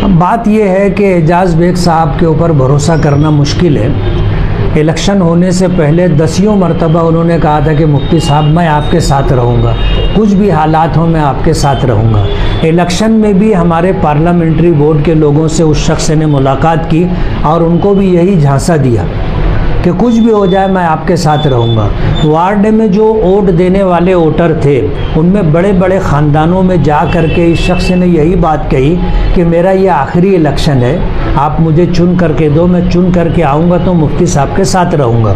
बात यह है कि एजाज़ बेग साहब के ऊपर भरोसा करना मुश्किल है। इलेक्शन होने से पहले 10 मरतबा उन्होंने कहा था कि मुफ्ती साहब मैं आपके साथ रहूँगा, कुछ भी हालात हो मैं आपके साथ रहूँगा। इलेक्शन में भी हमारे पार्लियामेंट्री बोर्ड के लोगों से उस शख्स ने मुलाकात की और उनको भी यही झांसा दिया कि कुछ भी हो जाए मैं आपके साथ रहूँगा। वार्ड में जो वोट देने वाले वोटर थे उनमें बड़े बड़े ख़ानदानों में जा कर के इस शख्स ने यही बात कही कि मेरा ये आखिरी इलेक्शन है, आप मुझे चुन करके दो, मैं चुन करके आऊँगा तो मुफ्ती साहब के साथ रहूँगा।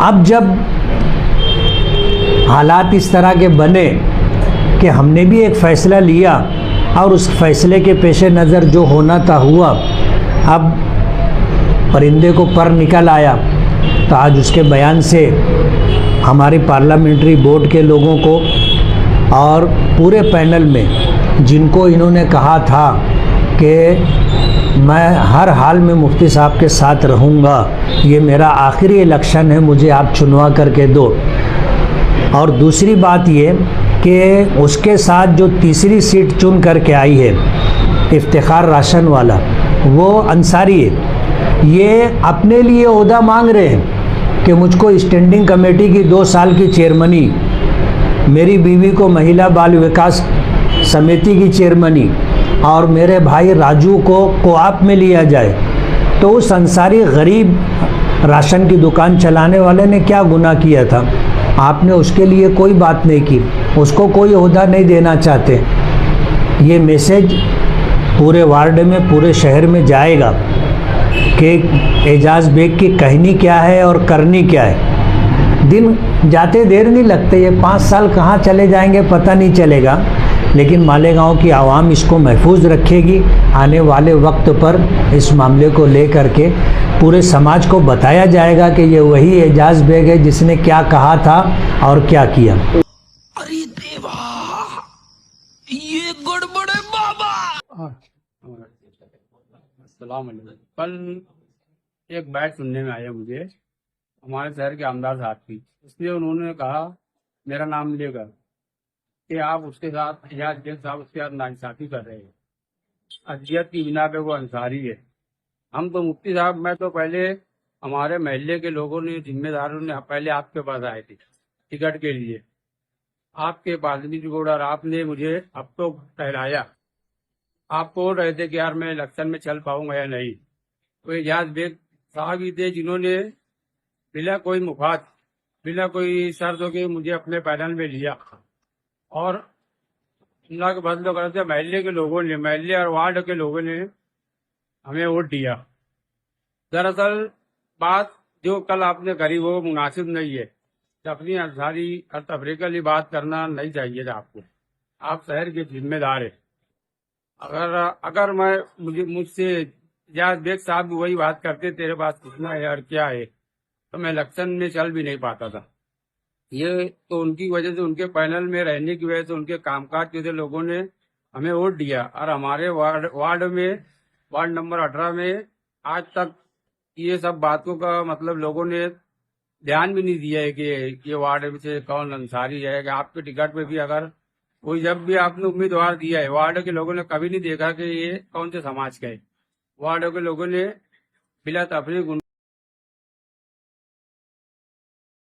अब जब हालात इस तरह के बने कि हमने भी एक फ़ैसला लिया और उस फैसले के पेश नज़र जो होना था हुआ, अब परिंदे को पर निकल आया। तो आज उसके बयान से हमारे पार्लियामेंट्री बोर्ड के लोगों को और पूरे पैनल में जिनको इन्होंने कहा था कि मैं हर हाल में मुफ्ती साहब के साथ रहूँगा, ये मेरा आखिरी इलेक्शन है, मुझे आप चुनवा करके दो। और दूसरी बात ये कि उसके साथ जो तीसरी सीट चुन करके आई है इफ्तिखार राशन वाला, वो अंसारी है। ये अपने लिए ओहदा मांग रहे हैं कि मुझको स्टैंडिंग कमेटी की 2 साल की चेयरमनी, मेरी बीवी को महिला बाल विकास समिति की चेयरमनी और मेरे भाई राजू को कोऑप में लिया जाए। तो उस अंसारी गरीब राशन की दुकान चलाने वाले ने क्या गुनाह किया था? आपने उसके लिए कोई बात नहीं की, उसको कोई ओहदा नहीं देना चाहते। ये मैसेज पूरे वार्ड में, पूरे शहर में जाएगा कि एजाज़ बेग की कहनी क्या है और करनी क्या है। दिन जाते देर नहीं लगते, ये 5 साल कहाँ चले जाएंगे पता नहीं चलेगा, लेकिन मालेगांव की आवाम इसको महफूज रखेगी। आने वाले वक्त पर इस मामले को लेकर के पूरे समाज को बताया जाएगा कि ये वही एजाज़ बेग है जिसने क्या कहा था और क्या किया। अरे देवा, ये गड़बड़ है बाबा। अस्सलाम वालेकुम। कल एक बैठ सुनने में आया मुझे हमारे शहर के आमदार साहब की, इसलिए उन्होंने कहा मेरा नाम लेकर कि आप उसके साथ एजाज़ बेग साहब उसके साथ नाइंसाफ़ी कर रहे हैं, अजियत की बिना पे वो अंसारी है। हम तो मुफ्ती साहब, मैं तो पहले हमारे महल्ले के लोगों ने, जिम्मेदारों ने पहले आपके पास आए थे टिकट के लिए, आपके पास भी जोड़, और आपने मुझे अब तो टहलाया। आप बोल रहे थे कि यार मैं इलेक्शन में चल पाऊंगा या नहीं। तो एजाज़ बेग साहब ही थे जिन्होंने बिना कोई मुफाद, बिना कोई शर्तों के मुझे अपने पैनल में लिया और अल्लाह के फजल करते महल्ले के लोगों ने, महल्ले और वार्ड के लोगों ने हमें वोट दिया। दरअसल बात जो कल आपने करी वो मुनासिब नहीं है। अपनी अंसारी और तफरीकली बात करना नहीं चाहिए था आपको। आप शहर के जिम्मेदार है। अगर मुझसे एजाज़ बेग साहब भी वही बात करते तेरे पास कितना है और क्या है, तो मैं इलेक्शन में चल भी नहीं पाता था। ये तो उनकी वजह से, उनके पैनल में रहने की वजह से, उनके कामकाज के लोगों ने हमें वोट दिया। और हमारे वार्ड में, वार्ड नंबर 18 में आज तक ये सब बातों का मतलब लोगों ने ध्यान भी नहीं दिया है कि ये वार्ड से कौन अंसारी है। कि आपके टिकट पे भी अगर कोई, जब भी आपने उम्मीदवार दिया है, वार्ड के लोगों ने कभी नहीं देखा कि ये कौन से समाज का है। वार्ड के लोगों ने बिला तफरीक